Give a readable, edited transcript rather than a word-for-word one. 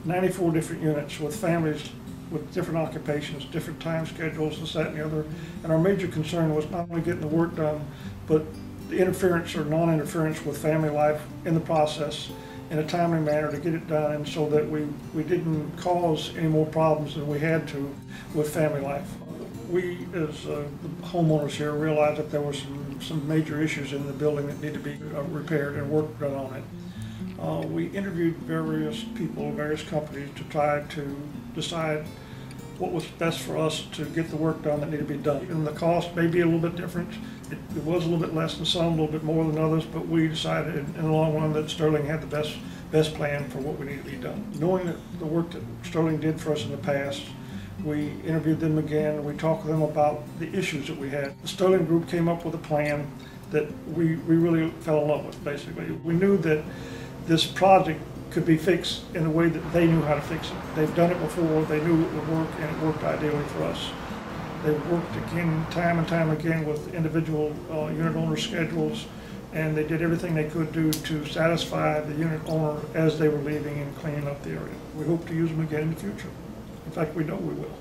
94 different units with families with different occupations, different time schedules, this, that, and the other. And our major concern was not only getting the work done, but the interference or non-interference with family life in the process in a timely manner to get it done, and so that we didn't cause any more problems than we had to with family life. We, as the homeowners here, realized that there were some major issues in the building that need to be repaired and work done on it. We interviewed various people, various companies to try to decide what was best for us to get the work done that needed to be done. And the cost may be a little bit different. It was a little bit less than some, a little bit more than others, but we decided in the long run that Sterling had the best plan for what we needed to be done. Knowing that the work that Sterling did for us in the past, we interviewed them again. We talked with them about the issues that we had. The Sterling Group came up with a plan that we really fell in love with, basically. We knew that this project could be fixed in a way that they knew how to fix it. They've done it before, they knew it would work, and it worked ideally for us. They've worked again, time and time again, with individual unit owner schedules, and they did everything they could do to satisfy the unit owner as they were leaving and cleaning up the area. We hope to use them again in the future. In fact, we know we will.